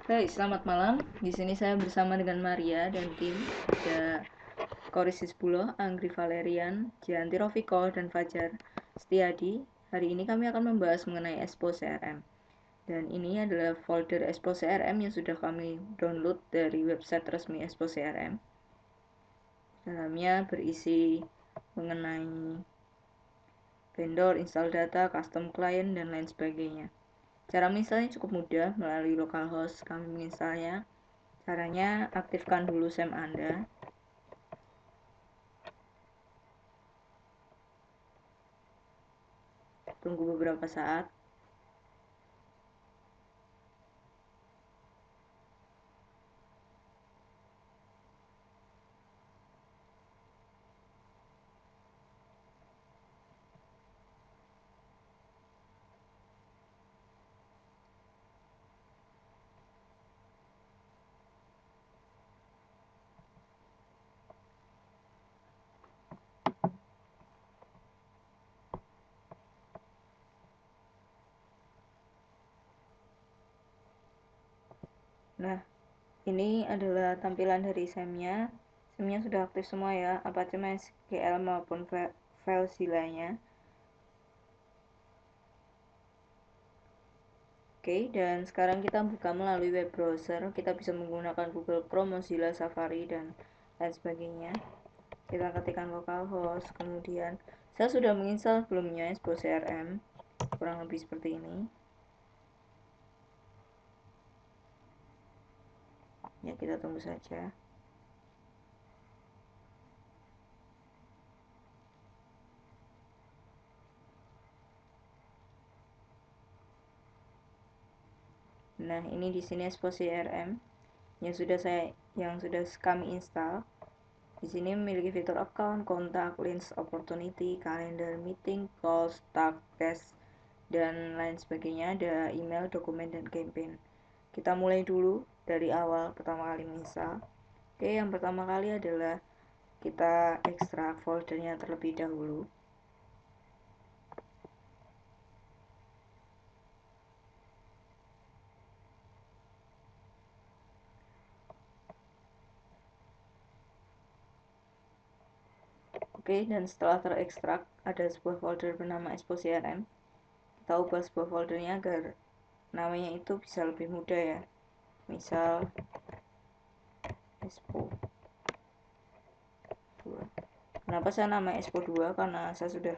Baik, selamat malam. Di sini saya bersama dengan Maria dan tim. Ada Koris Hizbullah, Anggri Valerian, Gianti Rofiko, dan Fajar Setiadi. Hari ini kami akan membahas mengenai Expo CRM. Dan ini adalah folder Expo CRM yang sudah kami download dari website resmi Expo CRM. Dalamnya berisi mengenai vendor, install data, custom client, dan lain sebagainya. Cara menginstalnya cukup mudah melalui localhost. Kami menginstalnya. Caranya, aktifkan dulu SAM Anda. Tunggu beberapa saat. Nah, ini adalah tampilan dari SAM-nya. SAM-nya sudah aktif semua ya, Apache MySQL maupun FileZilla-nya. Oke, dan sekarang kita buka melalui web browser. Kita bisa menggunakan Google Chrome, Mozilla, Safari, dan lain sebagainya. Kita ketikkan localhost, kemudian saya sudah menginstal sebelumnya Expo CRM, kurang lebih seperti ini. Ya, kita tunggu saja. Nah, ini di sini Expo CRM yang sudah kami install. Di sini memiliki fitur account, kontak, links, opportunity, calendar, meeting, calls, tag, test, dan lain sebagainya. Ada email, dokumen, dan campaign. Kita mulai dulu dari awal pertama kali menginstal. Oke, yang pertama kali adalah kita ekstrak foldernya terlebih dahulu. Oke, dan setelah terekstrak ada sebuah folder bernama Expo CRM. Kita ubah sebuah foldernya agar namanya itu bisa lebih mudah ya. Misal Expo 2. Kenapa saya nama Expo 2? Karena saya sudah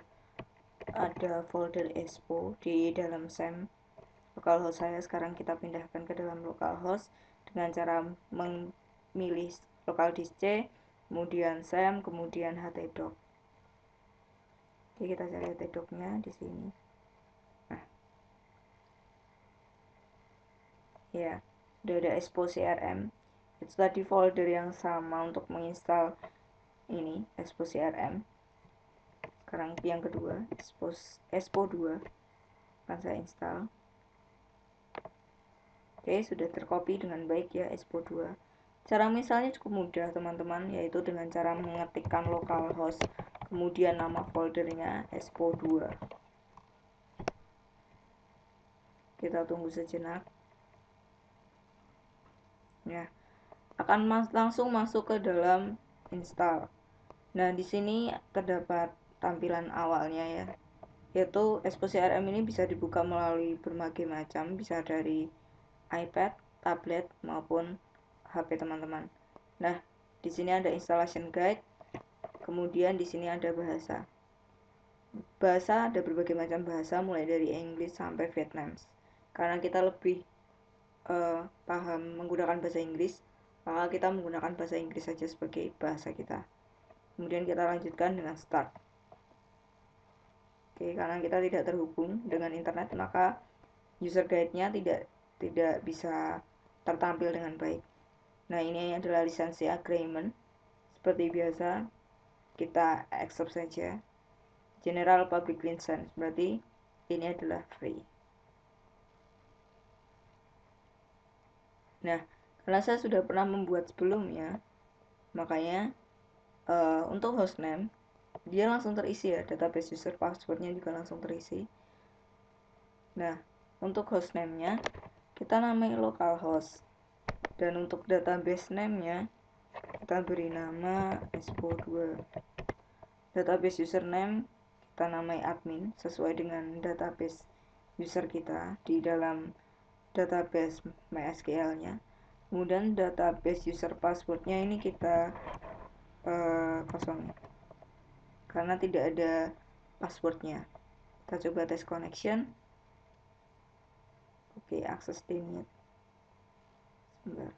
ada folder Expo di dalam SAM localhost saya. Sekarang kita pindahkan ke dalam localhost dengan cara memilih local disk C, kemudian SAM, kemudian htdoc. Oke, kita cari htdoc-nya di sini. Nah, ya, sudah ada Expo CRM. Itu tadi folder yang sama untuk menginstal ini Expo CRM. Sekarang yang kedua, Expo 2 akan saya install. Oke, sudah tercopy dengan baik ya Expo 2. Cara misalnya cukup mudah teman-teman, yaitu dengan cara mengetikkan localhost, kemudian nama foldernya Expo 2. Kita tunggu sejenak. Ya, akan langsung masuk ke dalam install. Nah, di sini terdapat tampilan awalnya ya, yaitu Expo CRM ini bisa dibuka melalui berbagai macam, bisa dari iPad, tablet, maupun HP teman-teman. Nah, di sini ada installation guide, kemudian di sini ada bahasa. Bahasa ada berbagai macam bahasa, mulai dari English sampai Vietnamese. Karena kita lebih paham menggunakan bahasa Inggris, maka kita menggunakan bahasa Inggris saja sebagai bahasa kita. Kemudian kita lanjutkan dengan start. Oke, karena kita tidak terhubung dengan internet, maka user guide-nya tidak bisa tertampil dengan baik. Nah, ini adalah lisensi agreement. Seperti biasa, kita accept saja. General Public License, berarti ini adalah free. Nah, karena saya sudah pernah membuat sebelumnya, makanya untuk hostname, dia langsung terisi ya, database user passwordnya juga langsung terisi. Nah, untuk hostname-nya, kita namai localhost. Dan untuk database name-nya kita beri nama expo2. Database username kita namai admin sesuai dengan database user kita di dalam database MySQL-nya. Kemudian database user password-nya ini kita kosongin karena tidak ada password-nya. Kita coba tes connection. Oke, akses denied. Sebentar.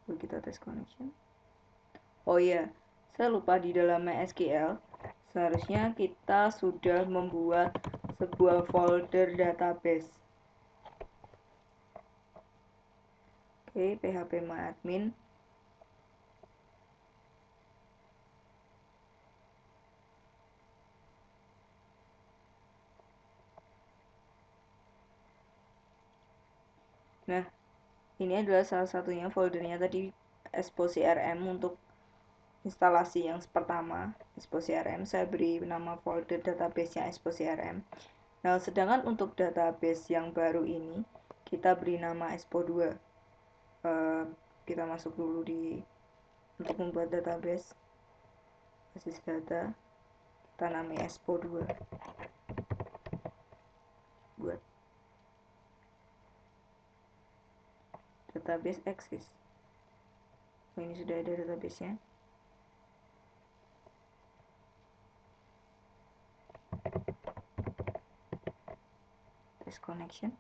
Coba kita tes connection. Oh iya, saya lupa di dalam MySQL seharusnya kita sudah membuat sebuah folder database. Oke, phpMyAdmin. Nah, ini adalah salah satunya foldernya tadi, Expo CRM. Untuk instalasi yang pertama, Expo CRM, saya beri nama folder database-nya Expo CRM. Nah, sedangkan untuk database yang baru ini, kita beri nama Expo2. Kita masuk dulu untuk membuat database basis data, kita namai Expo2. Buat database exist. Ini sudah ada database-nya. Test connection.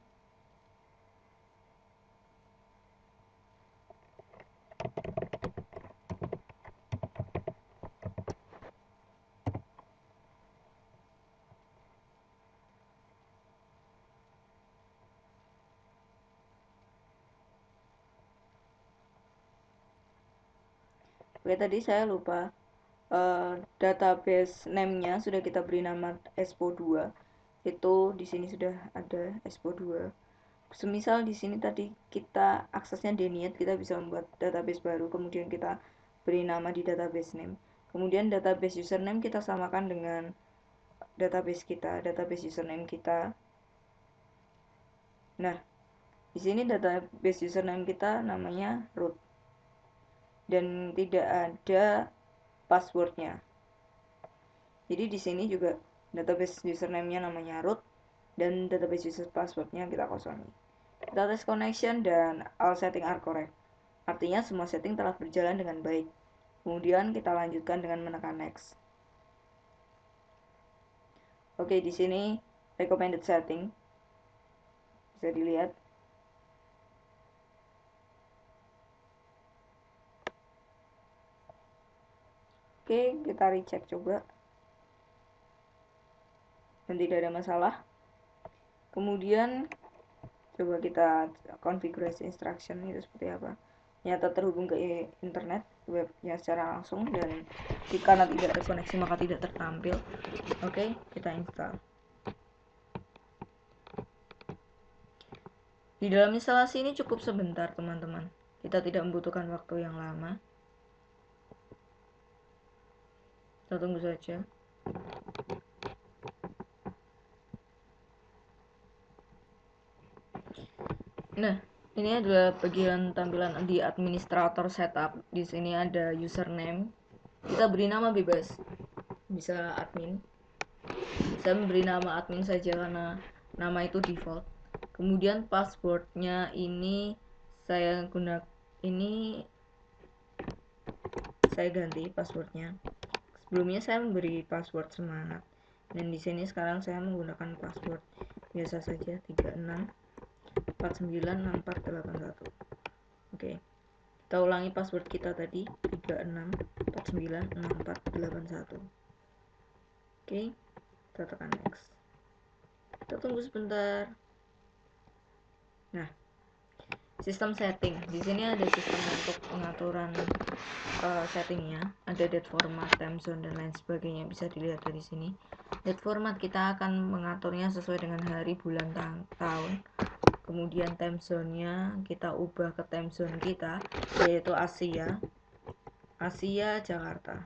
Oke, tadi saya lupa, database name-nya sudah kita beri nama Expo2. Itu di sini sudah ada Expo2. Semisal di sini tadi kita aksesnya denied, kita bisa membuat database baru, kemudian kita beri nama di database name. Kemudian database username kita samakan dengan database kita, database username kita. Nah, di sini database username kita namanya root dan tidak ada passwordnya. Jadi di sini juga database username-nya namanya root dan database user password-nya kita kosongi. Kita tes connection dan all setting are correct. Artinya semua setting telah berjalan dengan baik. Kemudian kita lanjutkan dengan menekan next. Oke, di sini recommended setting bisa dilihat. Oke, kita recheck coba. Dan tidak ada masalah. Kemudian coba kita konfigurasi instruction itu seperti apa. Nyata terhubung ke internet webnya secara langsung, dan jika tidak terkoneksi maka tidak tertampil. Oke, kita install. Di dalam instalasi ini cukup sebentar teman-teman, kita tidak membutuhkan waktu yang lama. Kita tunggu saja. Nah, ini adalah bagian tampilan di administrator setup. Di sini ada username. Kita beri nama bebas. Bisa admin. Saya memberi nama admin saja karena nama itu default. Kemudian passwordnya ini saya ganti passwordnya. Sebelumnya saya memberi password semangat, dan di sini sekarang saya menggunakan password biasa saja, 36496481. Oke, kita ulangi password kita tadi, 36496481. Oke, kita tekan next. Kita tunggu sebentar. Nah, sistem setting di sini ada sistem untuk pengaturan settingnya, ada date format, time zone, dan lain sebagainya. Bisa dilihat dari sini. Date format kita akan mengaturnya sesuai dengan hari, bulan, tahun. Kemudian time zone-nya kita ubah ke time zone kita, yaitu Asia Jakarta.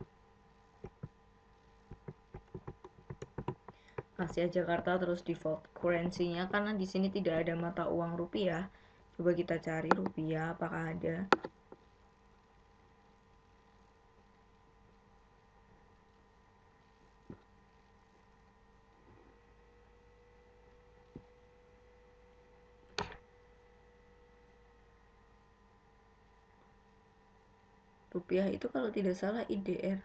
Asia Jakarta, terus default currency-nya, karena di sini tidak ada mata uang rupiah. Coba kita cari rupiah apakah ada. Rupiah itu kalau tidak salah IDR.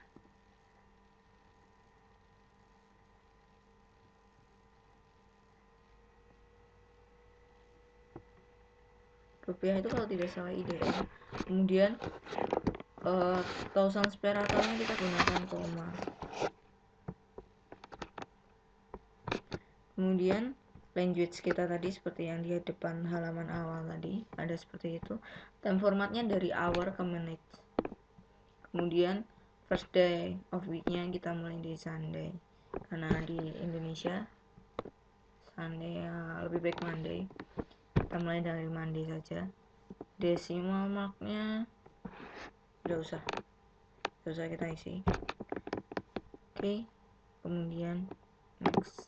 Rupiah itu kalau tidak salah IDR. Kemudian thousand spare account kita gunakan koma. Kemudian language kita tadi seperti yang di depan halaman awal tadi, ada seperti itu. Time formatnya dari hour ke minute. Kemudian first day of weeknya kita mulai dari Sunday, karena di Indonesia Sunday lebih baik Monday. Kita mulai dari Monday saja. Decimal marknya tidak usah kita isi. Oke. Kemudian next.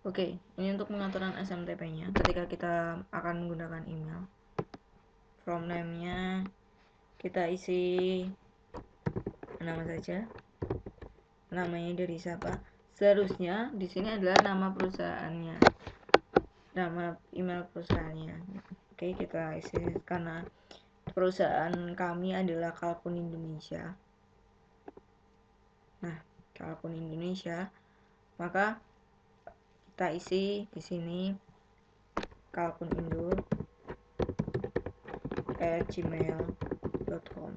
Oke, ini untuk pengaturan SMTP-nya ketika kita akan menggunakan email. From name-nya kita isi nama saja. Namanya dari siapa? Seharusnya di sini adalah nama perusahaannya, nama email perusahaannya. Oke, kita isi karena perusahaan kami adalah Kalkun Indonesia. Nah, Kalkun Indonesia, maka kita isi di sini kalkunindo@gmail.com.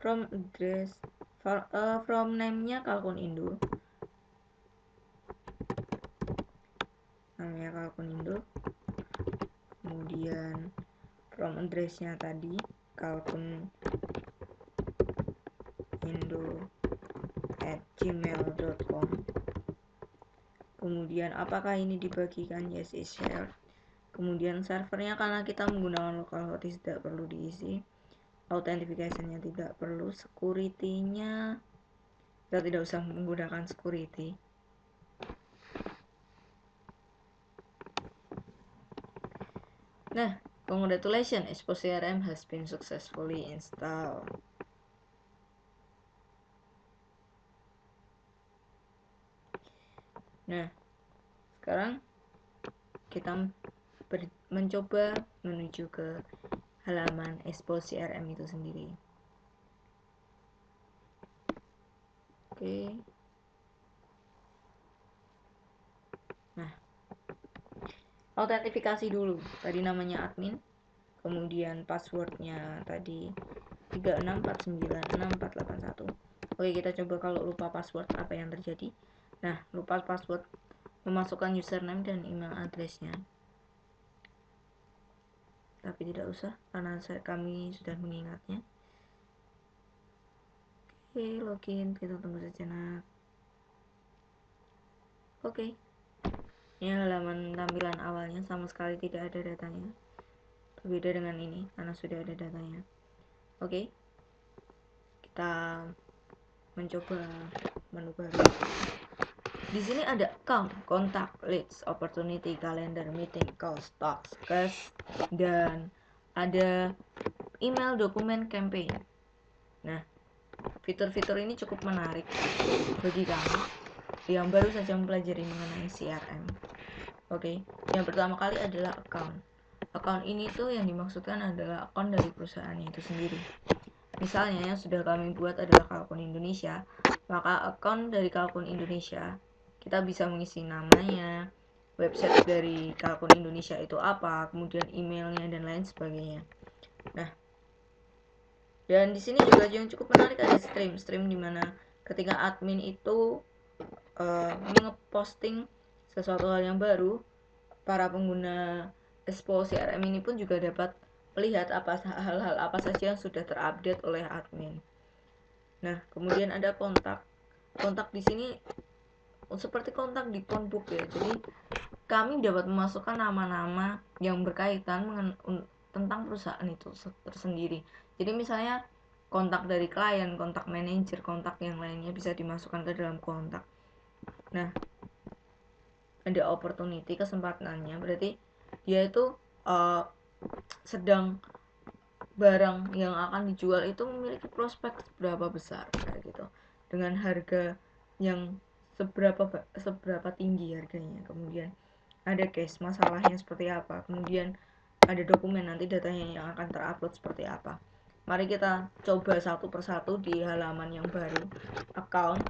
From address, from name-nya Kalkunindo, namanya Kalkunindo. Kemudian from address-nya tadi kalkunindo@gmail.com. Kemudian apakah ini dibagikan? Yes, is shared. Kemudian servernya, karena kita menggunakan localhost tidak perlu diisi. Authentication-nya tidak perlu. Security-nya kita tidak usah menggunakan security. Nah, congratulations, Expo CRM has been successfully installed. Nah, sekarang kita mencoba menuju ke halaman Expo CRM itu sendiri. Oke. Nah, autentifikasi dulu. Tadi namanya admin, kemudian passwordnya tadi 36496481. Oke, kita coba kalau lupa password apa yang terjadi. Nah, lupa password, memasukkan username dan email addressnya. Tapi tidak usah karena kami sudah mengingatnya. Oke, login, kita tunggu sejenak. Oke. Ini halaman tampilan awalnya, sama sekali tidak ada datanya. Berbeda dengan ini karena sudah ada datanya. Oke. Kita mencoba menu baru. Di sini ada account, kontak, leads, opportunity, calendar, meeting, calls, talks, cash, dan ada email, dokumen, campaign. Nah, fitur-fitur ini cukup menarik bagi kami yang baru saja mempelajari mengenai CRM. Oke, yang pertama kali adalah account. Account ini tuh yang dimaksudkan adalah account dari perusahaannya itu sendiri. Misalnya yang sudah kami buat adalah Kalkun Indonesia, maka account dari Kalkun Indonesia kita bisa mengisi namanya, website dari Kalkun Indonesia itu apa, kemudian emailnya dan lain sebagainya. Nah, dan di sini juga yang cukup menarik ada stream di mana ketika admin itu ngeposting sesuatu hal yang baru, para pengguna Expo CRM ini pun juga dapat melihat hal-hal apa saja yang sudah terupdate oleh admin. Nah, kemudian ada kontak. Kontak di sini seperti kontak di phonebook ya. Jadi kami dapat memasukkan nama-nama yang berkaitan tentang perusahaan itu tersendiri. Jadi misalnya kontak dari klien, kontak manajer, kontak yang lainnya bisa dimasukkan ke dalam kontak. Nah, ada opportunity, kesempatannya, berarti dia itu sedang barang yang akan dijual itu memiliki prospek seberapa besar kayak gitu, dengan harga yang seberapa tinggi harganya, kemudian ada case masalahnya seperti apa, kemudian ada dokumen nanti datanya yang akan terupload seperti apa. Mari kita coba satu persatu di halaman yang baru, account.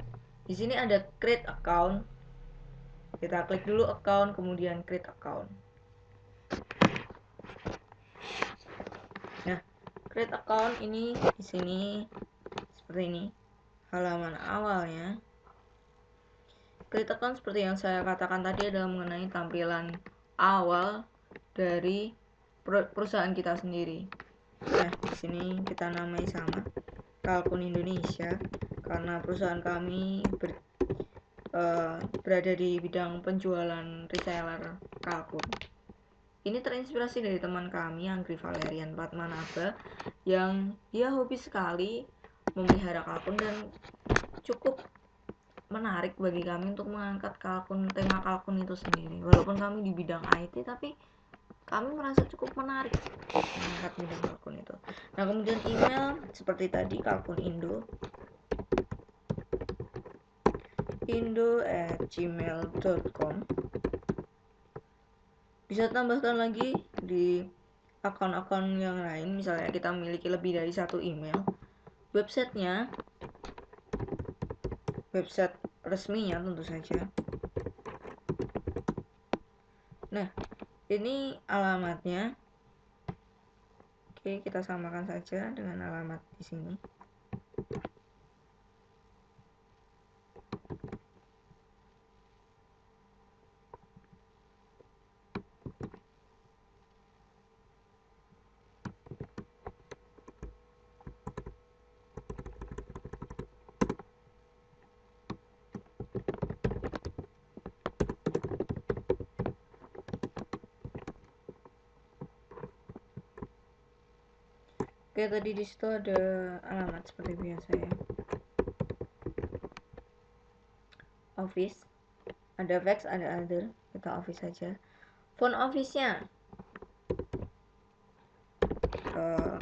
Di sini ada create account. Kita klik dulu account, kemudian create account. Nah, create account ini di sini seperti ini halaman awalnya. Create account seperti yang saya katakan tadi adalah mengenai tampilan awal dari perusahaan kita sendiri. Nah, di sini kita namai sama Kalkun Indonesia karena perusahaan kami berada di bidang penjualan reseller kalkun. Ini terinspirasi dari teman kami Anggri Valerian Padmanaba yang dia hobi sekali memelihara kalkun, dan cukup menarik bagi kami untuk mengangkat tema kalkun itu sendiri. Walaupun kami di bidang IT, tapi kami merasa cukup menarik mengangkat bidang kalkun itu. Nah, kemudian email seperti tadi, kalkunindo@gmail.com. Bisa tambahkan lagi di akun-akun yang lain, misalnya kita memiliki lebih dari satu email. Websitenya, website resminya tentu saja. Nah, ini alamatnya. Oke, kita samakan saja dengan alamat di sini. Oke, tadi di situ ada alamat seperti biasa ya. Office, ada fax, ada other. Kita office saja. Phone office-nya,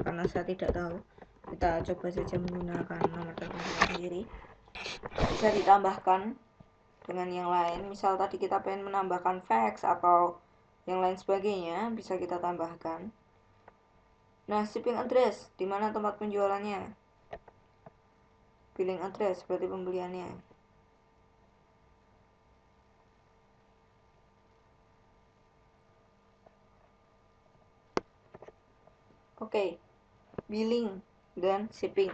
karena saya tidak tahu, kita coba saja menggunakan nomor telepon sendiri. Bisa ditambahkan dengan yang lain. Misal tadi kita pengen menambahkan fax atau yang lain sebagainya, bisa kita tambahkan. Nah, shipping address, di mana tempat penjualannya. Billing address, berarti pembeliannya. Oke, billing dan shipping.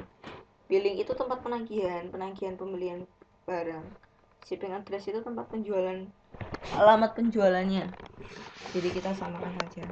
Billing itu tempat penagihan pembelian barang. Shipping address itu tempat penjualan, alamat penjualannya. Jadi kita samakan saja.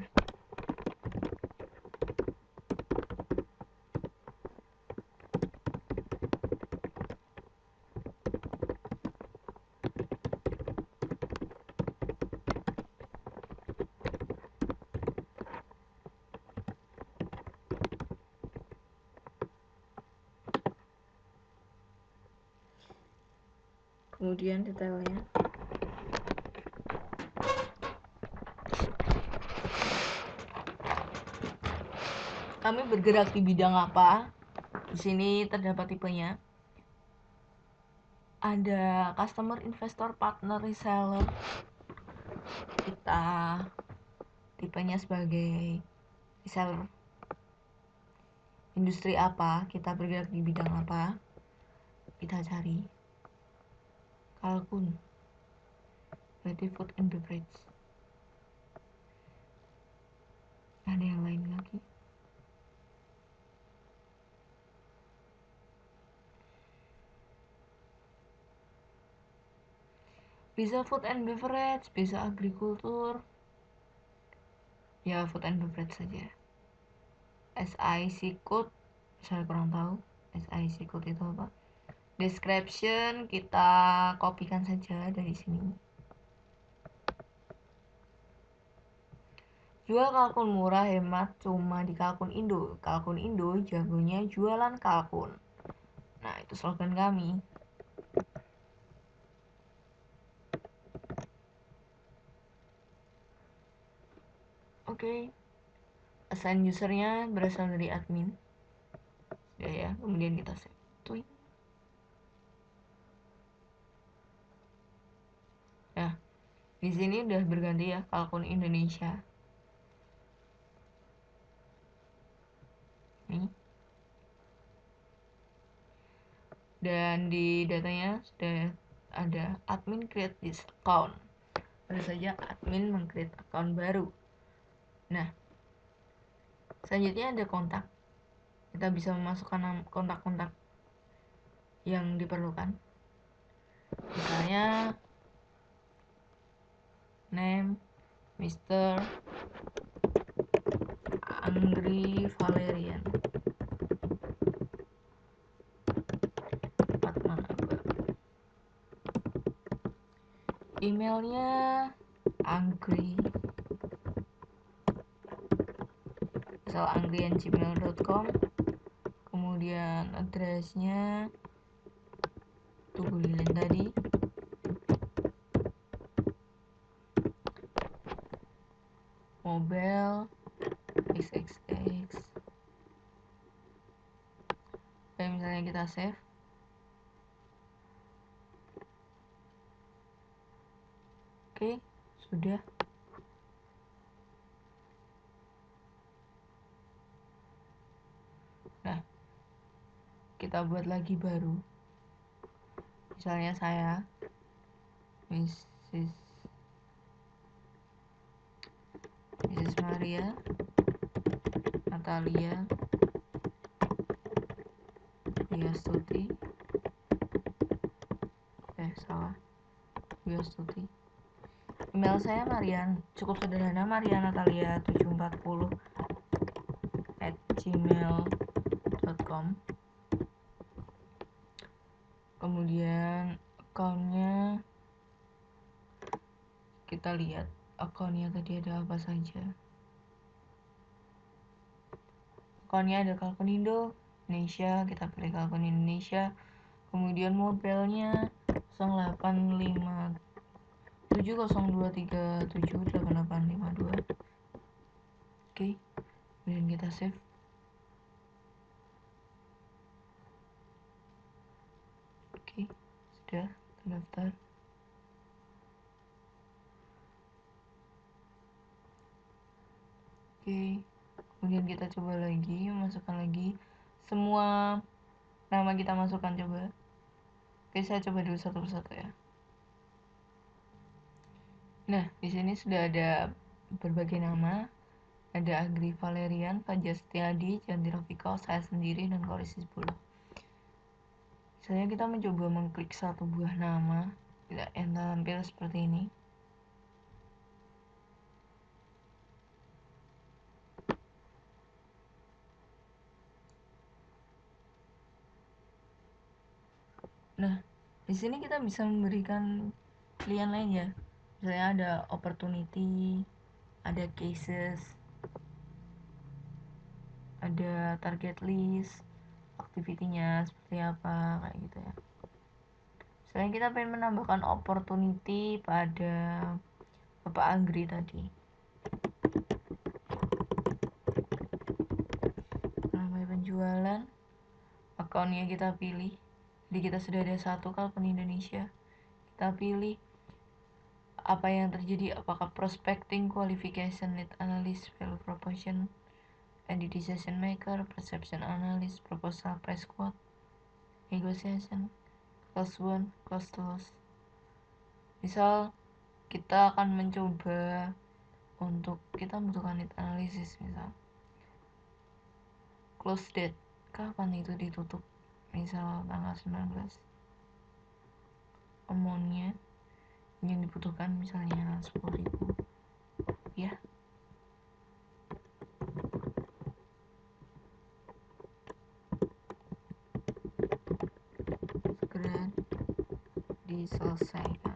Kemudian detailnya. Kami bergerak di bidang apa? Di sini terdapat tipenya. Ada customer, investor, partner, reseller. Kita tipenya sebagai reseller. Industri apa? Kita bergerak di bidang apa? Kita cari kalkun, berarti food and beverage. Ada yang lain lagi? Bisa food and beverage, bisa agrikultur. Ya, food and beverage saja. SIC code, saya kurang tahu SIC code itu apa. Description kita kopikan saja dari sini. Jual kalkun murah hemat cuma di Kalkun Indo. Kalkun Indo jagonya jualan kalkun. Nah, itu slogan kami. Oke. Assign usernya berasal dari admin. Ya, kemudian kita save. Tweet. Nah, di sini udah berganti ya Kalkun Indonesia. Nih. Dan di datanya sudah ada admin create this account. Baru saja admin meng-create account baru. Nah, selanjutnya ada kontak. Kita bisa memasukkan kontak-kontak yang diperlukan. Misalnya name Mr. Angry Valerian. Emailnya angry misal angry@gmail.com. Kemudian addressnya Tugu Lilin tadi. Mobile XXX. Kayak misalnya kita save. Oke, sudah. Nah, kita buat lagi baru. Misalnya saya Mrs. Maria Natalia Wiastuti. Salah. Wiastuti. Email saya Marian, cukup sederhana, marianatalia740@gmail.com. Kemudian akunnya kita lihat akunnya tadi ada apa saja. Akunnya ada Kalkun Indo Indonesia, kita pilih Kalkun Indonesia. Kemudian mobilnya 085702378852. Oke, kemudian kita save. Oke, sudah terdaftar. Oke, kemudian kita coba lagi, masukkan lagi semua nama kita masukkan coba. Oke, saya coba dulu satu persatu ya. Nah, di sini sudah ada berbagai nama. Ada Agri Valerian, Fajar Setiadi, Janti Rafiko, saya sendiri, dan Koris 10. Misalnya kita mencoba mengklik satu buah nama, yang tampil seperti ini. Nah, di sini kita bisa memberikan pilihan lain ya. Misalnya ada opportunity, ada cases, ada target list, activity-nya seperti apa, kayak gitu ya. Misalnya kita pengen menambahkan opportunity pada Bapak Anggri tadi. Namanya penjualan, akunnya kita pilih. Jadi kita sudah ada satu Kalkun Indonesia. Kita pilih apa yang terjadi, apakah prospecting, qualification, lead analyst, value proposition, entity decision maker, perception analyst, proposal, price quote, negotiation, close one, close to loss. Misal kita akan mencoba untuk kita membutuhkan lead analysis, misal close date, kapan itu ditutup, misal tanggal 19. Amountnya yang dibutuhkan misalnya 10.000 ya. Segera diselesaikan.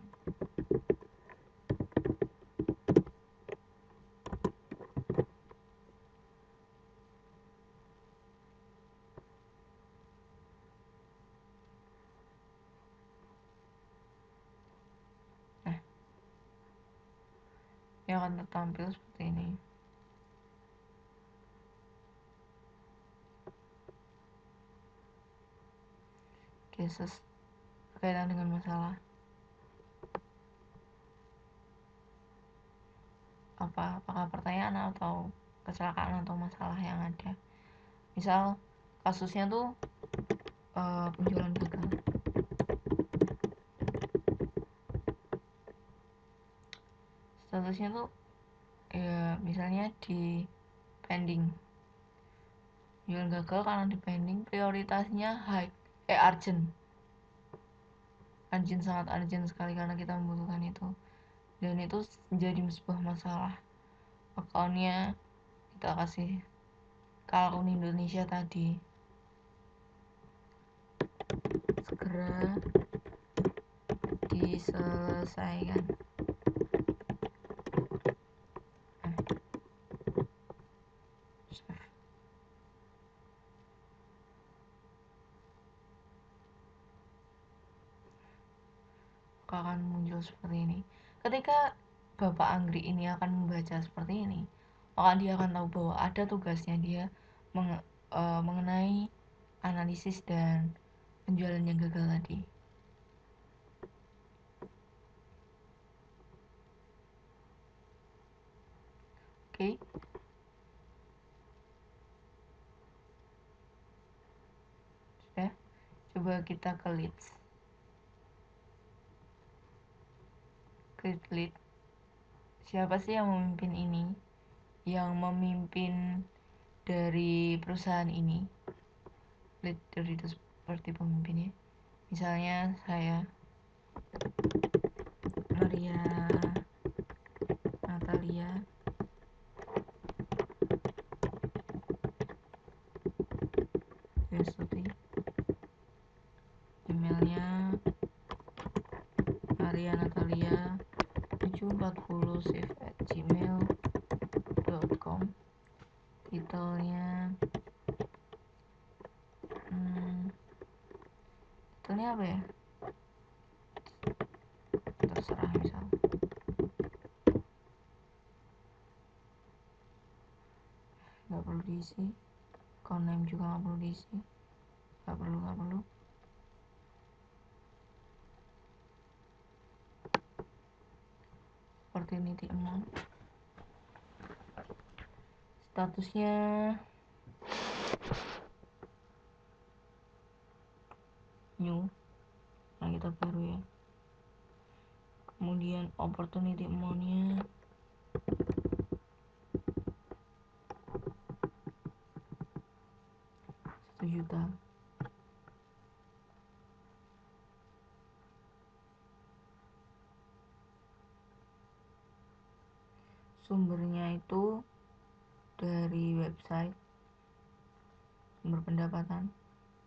dia akan tertampil seperti ini. Cases berkaitan dengan masalah apakah pertanyaan atau kecelakaan atau masalah yang ada. Misal kasusnya tuh penjualan gagal. Statusnya tuh ya misalnya di pending. Penjualan gagal karena di pending, prioritasnya urgent. Sangat urgent sekali karena kita membutuhkan itu. Dan itu menjadi sebuah masalah. Akunnya kita kasih kalau akun Indonesia tadi segera diselesaikan. Akan muncul seperti ini. Ketika Bapak Anggri ini akan membaca seperti ini, maka dia akan tahu bahwa ada tugasnya dia mengenai analisis dan penjualan yang gagal tadi. Oke. Sudah. Coba kita ke leads. Klik lead. Siapa sih yang memimpin ini? Yang memimpin dari perusahaan ini? Leader itu seperti pemimpinnya. Misalnya saya Maria Natalia Yesuti, emailnya Maria Natalia 740save@gmail.com. Titelnya titelnya apa ya, terserah, misal nggak perlu diisi, account name juga nggak perlu diisi, nggak perlu. Opportunity amount, statusnya new, nah kita baru ya. Kemudian opportunity amount-nya 1 juta. Sumbernya itu dari website, sumber pendapatan.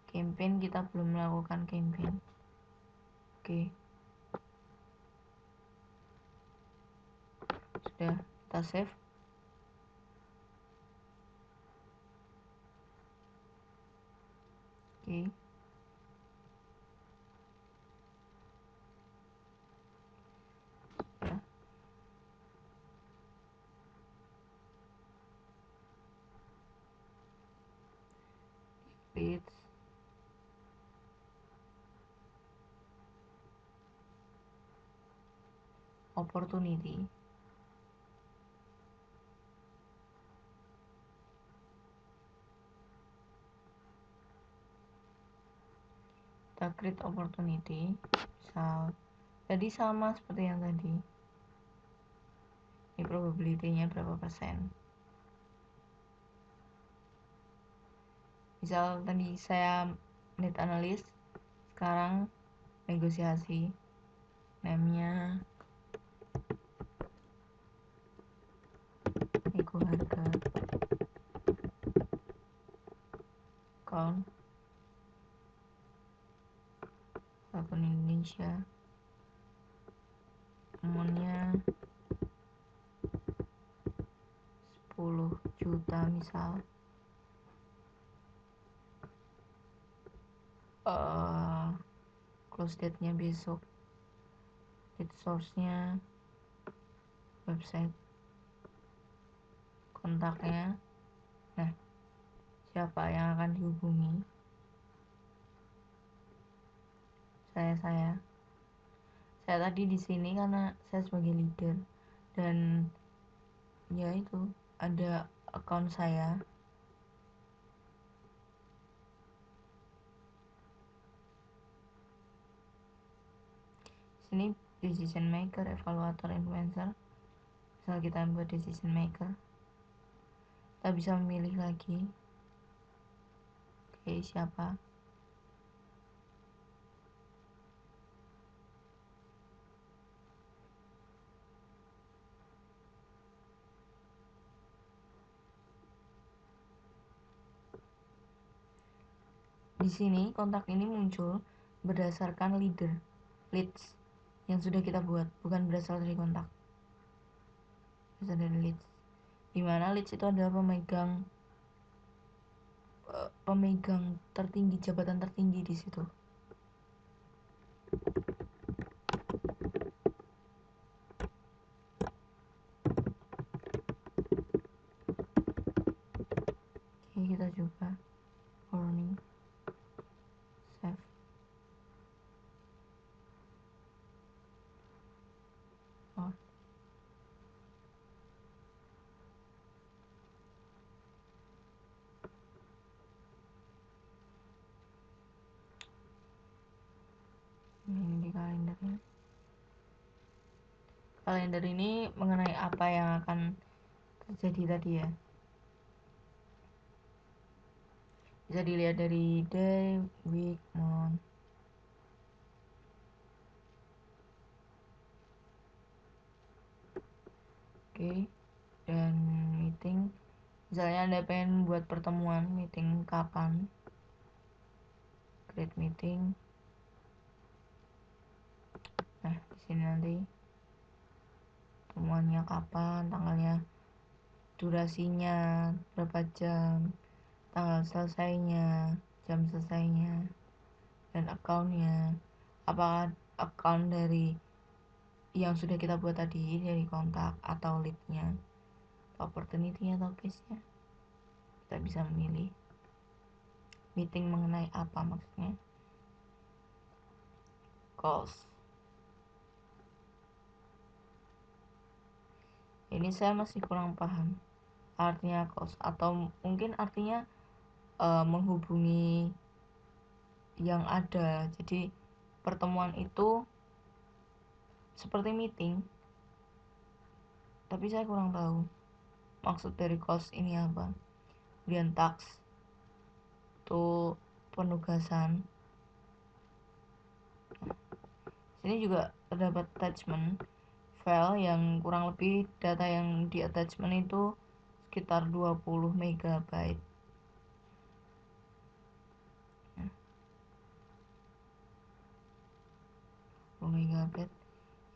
Campaign kita belum melakukan campaign. Oke. Sudah, kita save. Oke. Ya. Leads. Opportunity. Kita create opportunity. Misal tadi sama seperti yang tadi. Ini probability-nya berapa persen. Misal tadi saya lead analyst, sekarang negosiasi. Name-nya nego harga. Account akun Indonesia. Amount-nya 10 juta misal. Close date-nya besok. Lead source-nya website. kontaknya. Nah, siapa yang akan dihubungi? Saya tadi di sini karena saya sebagai leader, dan ya itu ada account saya. Sini decision maker, evaluator, influencer. Misal kita buat decision maker, kita bisa memilih lagi. Oke, siapa? Di sini kontak ini muncul berdasarkan leads yang sudah kita buat, bukan berasal dari kontak, berasal dari leads. Dimana leads itu adalah pemegang tertinggi, jabatan tertinggi di situ. Oke, kita coba warning, save. Oh. Ini di kalendernya. Kalender ini mengenai apa yang akan terjadi tadi ya. Bisa dilihat dari day, week, month. Oke, dan meeting. Misalnya Anda pengen buat pertemuan, meeting kapan? Create meeting. Nah, di sini nanti pertemuannya kapan, tanggalnya, durasinya berapa jam, tanggal selesainya, jam selesainya, dan accountnya. Apakah account dari yang sudah kita buat tadi, dari kontak atau leadnya, atau opportunity-nya atau case-nya. Kita bisa memilih meeting mengenai apa maksudnya. Calls. Ini saya masih kurang paham artinya calls, atau mungkin artinya menghubungi yang ada. Jadi pertemuan itu seperti meeting, tapi saya kurang tahu maksud dari calls ini apa. Kemudian task itu penugasan. Sini juga terdapat attachment file yang kurang lebih data yang di attachment itu sekitar 20 MB.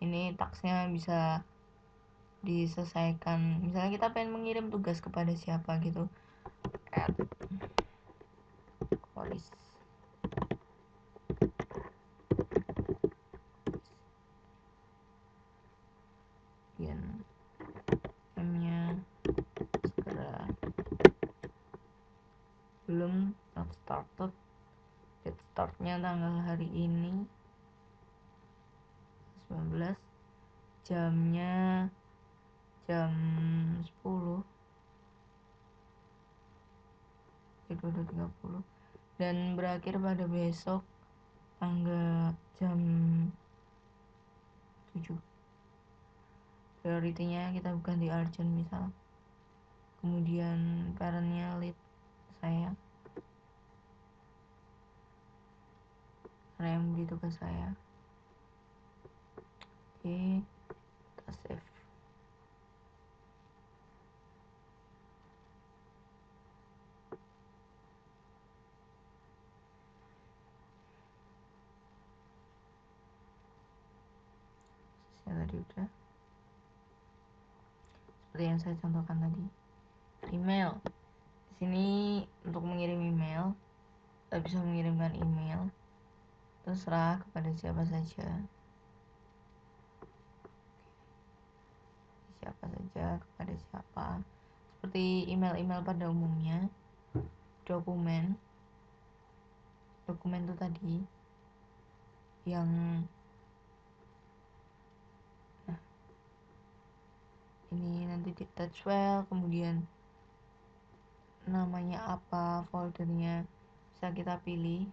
Ini tasknya bisa diselesaikan. Misalnya kita pengen mengirim tugas kepada siapa gitu, add polis. M-nya segera belum, not started. Date startnya tanggal hari ini 19, jamnya jam 10 22.30, dan berakhir pada besok tanggal jam 7. Prioritinya kita bukan di urgent misal. Kemudian parentnya lead saya, karena yang beri tugas saya. Oke, kita save. Saya tadi udah, seperti yang saya contohkan tadi. Email. Di sini untuk mengirim email, kita bisa mengirimkan email terserah kepada siapa saja. Kepada siapa, seperti email-email pada umumnya. Dokumen itu tadi yang ini nanti di attach file, kemudian namanya apa, foldernya bisa kita pilih.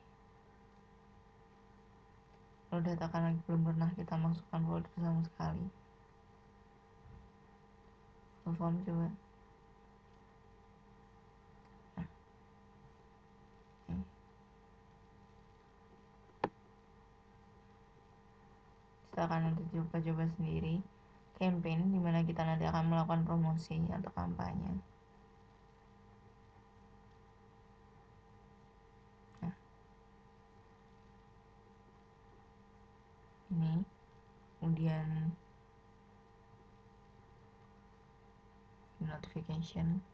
Kalau data karena belum pernah kita masukkan folder sama sekali. Form coba. Silakan nanti coba-coba sendiri. Campaign, dimana kita nanti akan melakukan promosi atau kampanye. Nah, ini kemudian notification,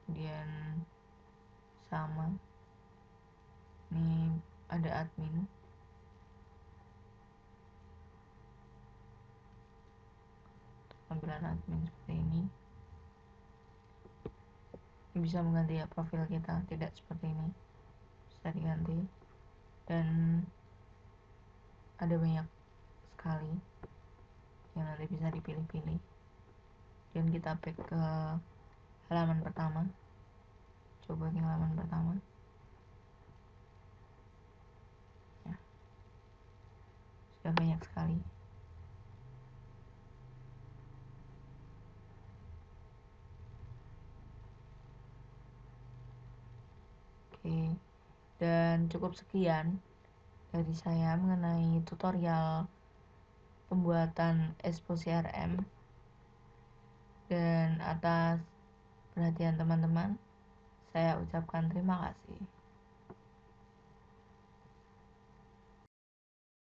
kemudian sama ini ada admin, tampilan admin seperti ini bisa mengganti ya profil kita, tidak seperti ini, bisa diganti dan ada banyak sekali yang nanti bisa dipilih-pilih. Dan kita back ke halaman pertama, coba ke halaman pertama ya, sudah banyak sekali. Oke, dan cukup sekian dari saya mengenai tutorial pembuatan Expo CRM, dan atas perhatian teman-teman saya ucapkan terima kasih.